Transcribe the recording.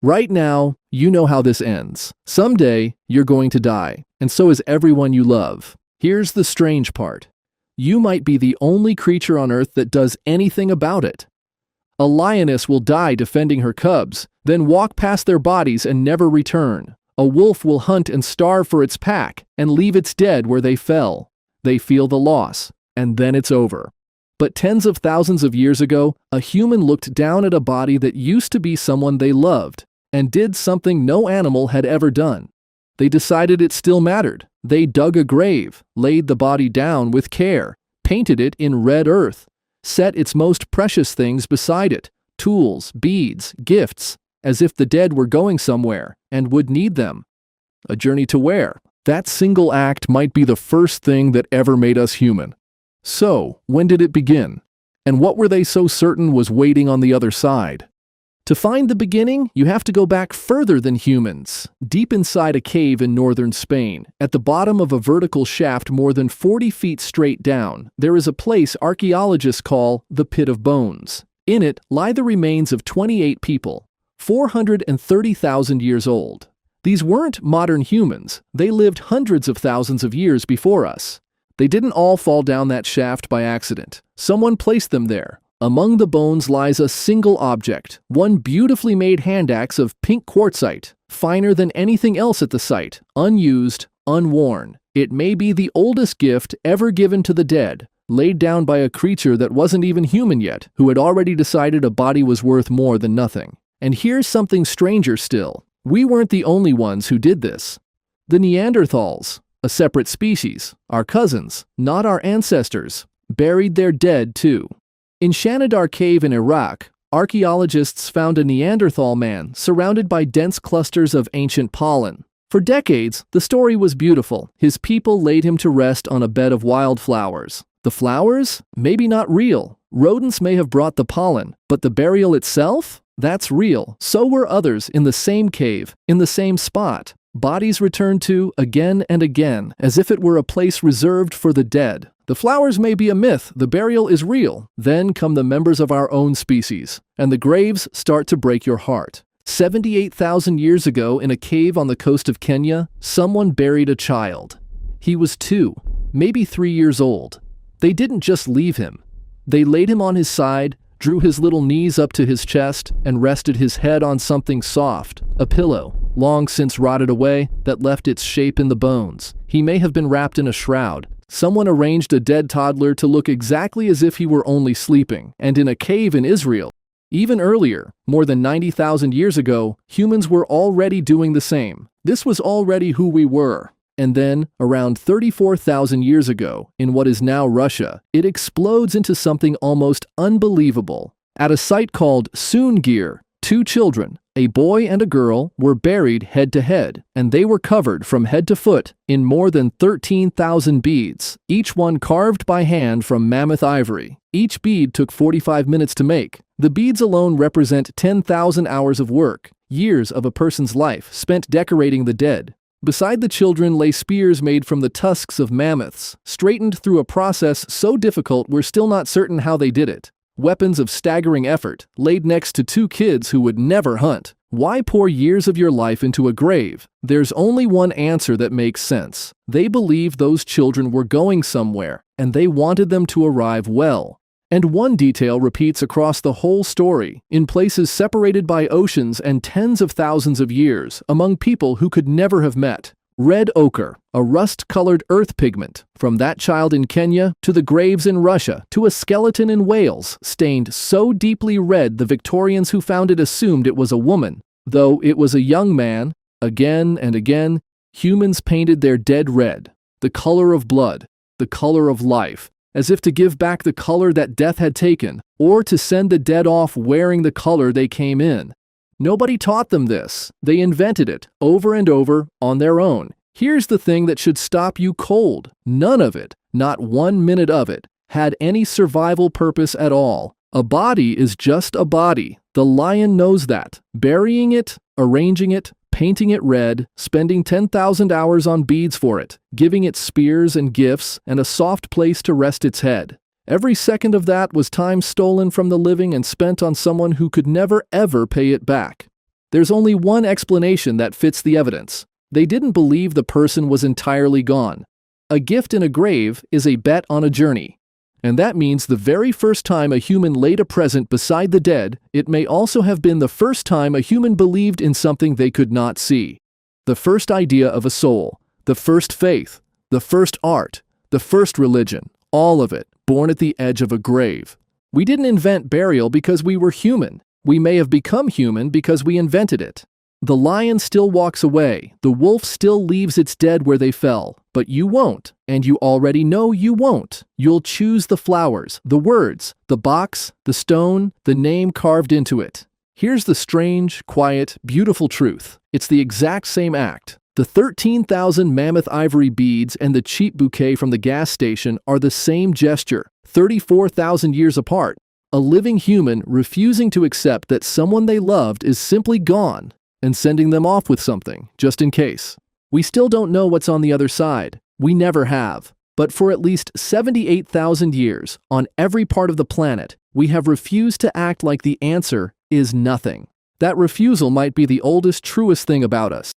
Right now, you know how this ends. Someday, you're going to die, and so is everyone you love. Here's the strange part. You might be the only creature on Earth that does anything about it. A lioness will die defending her cubs, then walk past their bodies and never return. A wolf will hunt and starve for its pack and leave its dead where they fell. They feel the loss, and then it's over. But tens of thousands of years ago, a human looked down at a body that used to be someone they loved and did something no animal had ever done. They decided it still mattered. They dug a grave, laid the body down with care, painted it in red earth, set its most precious things beside it, tools, beads, gifts, as if the dead were going somewhere and would need them. A journey to where? That single act might be the first thing that ever made us human. So, when did it begin? And what were they so certain was waiting on the other side? To find the beginning, you have to go back further than humans. Deep inside a cave in northern Spain, at the bottom of a vertical shaft more than 40 feet straight down, there is a place archaeologists call the Pit of Bones. In it lie the remains of 28 people, 430,000 years old. These weren't modern humans. They lived hundreds of thousands of years before us. They didn't all fall down that shaft by accident. Someone placed them there. Among the bones lies a single object, one beautifully made hand axe of pink quartzite, finer than anything else at the site, unused, unworn. It may be the oldest gift ever given to the dead, laid down by a creature that wasn't even human yet, who had already decided a body was worth more than nothing. And here's something stranger still. We weren't the only ones who did this. The Neanderthals, a separate species, our cousins, not our ancestors, buried their dead too. In Shanidar Cave in Iraq, archaeologists found a Neanderthal man surrounded by dense clusters of ancient pollen. For decades, the story was beautiful. His people laid him to rest on a bed of wildflowers. The flowers? Maybe not real. Rodents may have brought the pollen, but the burial itself? That's real. So were others in the same cave, in the same spot. Bodies returned to again and again, as if it were a place reserved for the dead. The flowers may be a myth, the burial is real. Then come the members of our own species, and the graves start to break your heart. 78,000 years ago, in a cave on the coast of Kenya, someone buried a child. He was 2, maybe 3 years old. They didn't just leave him. They laid him on his side, drew his little knees up to his chest, and rested his head on something soft, a pillow, long since rotted away, that left its shape in the bones. He may have been wrapped in a shroud. Someone arranged a dead toddler to look exactly as if he were only sleeping, and in a cave in Israel. Even earlier, more than 90,000 years ago, humans were already doing the same. This was already who we were. And then, around 34,000 years ago, in what is now Russia, it explodes into something almost unbelievable. At a site called Sungir, 2 children, a boy and a girl, were buried head to head, and they were covered from head to foot in more than 13,000 beads, each one carved by hand from mammoth ivory. Each bead took 45 minutes to make. The beads alone represent 10,000 hours of work, years of a person's life spent decorating the dead. Beside the children lay spears made from the tusks of mammoths, straightened through a process so difficult we're still not certain how they did it. Weapons of staggering effort, laid next to 2 kids who would never hunt. Why pour years of your life into a grave? There's only one answer that makes sense. They believed those children were going somewhere, and they wanted them to arrive well. And one detail repeats across the whole story, in places separated by oceans and tens of thousands of years, among people who could never have met. Red ochre, a rust-colored earth pigment, from that child in Kenya to the graves in Russia to a skeleton in Wales, stained so deeply red the Victorians who found it assumed it was a woman. Though it was a young man, again and again, humans painted their dead red, the color of blood, the color of life, as if to give back the color that death had taken, or to send the dead off wearing the color they came in. Nobody taught them this. They invented it, over and over, on their own. Here's the thing that should stop you cold. None of it, not 1 minute of it, had any survival purpose at all. A body is just a body. The lion knows that. Burying it, arranging it, painting it red, spending 10,000 hours on beads for it, giving it spears and gifts, and a soft place to rest its head. Every second of that was time stolen from the living and spent on someone who could never ever pay it back. There's only one explanation that fits the evidence. They didn't believe the person was entirely gone. A gift in a grave is a bet on a journey. And that means the very first time a human laid a present beside the dead, it may also have been the first time a human believed in something they could not see. The first idea of a soul, the first faith, the first art, the first religion, all of it born at the edge of a grave. We didn't invent burial because we were human. We may have become human because we invented it. The lion still walks away, the wolf still leaves its dead where they fell, but you won't, and you already know you won't. You'll choose the flowers, the words, the box, the stone, the name carved into it. Here's the strange, quiet, beautiful truth. It's the exact same act. The 13,000 mammoth ivory beads and the cheap bouquet from the gas station are the same gesture, 34,000 years apart. A living human refusing to accept that someone they loved is simply gone, and sending them off with something, just in case. We still don't know what's on the other side. We never have. But for at least 78,000 years, on every part of the planet, we have refused to act like the answer is nothing. That refusal might be the oldest, truest thing about us.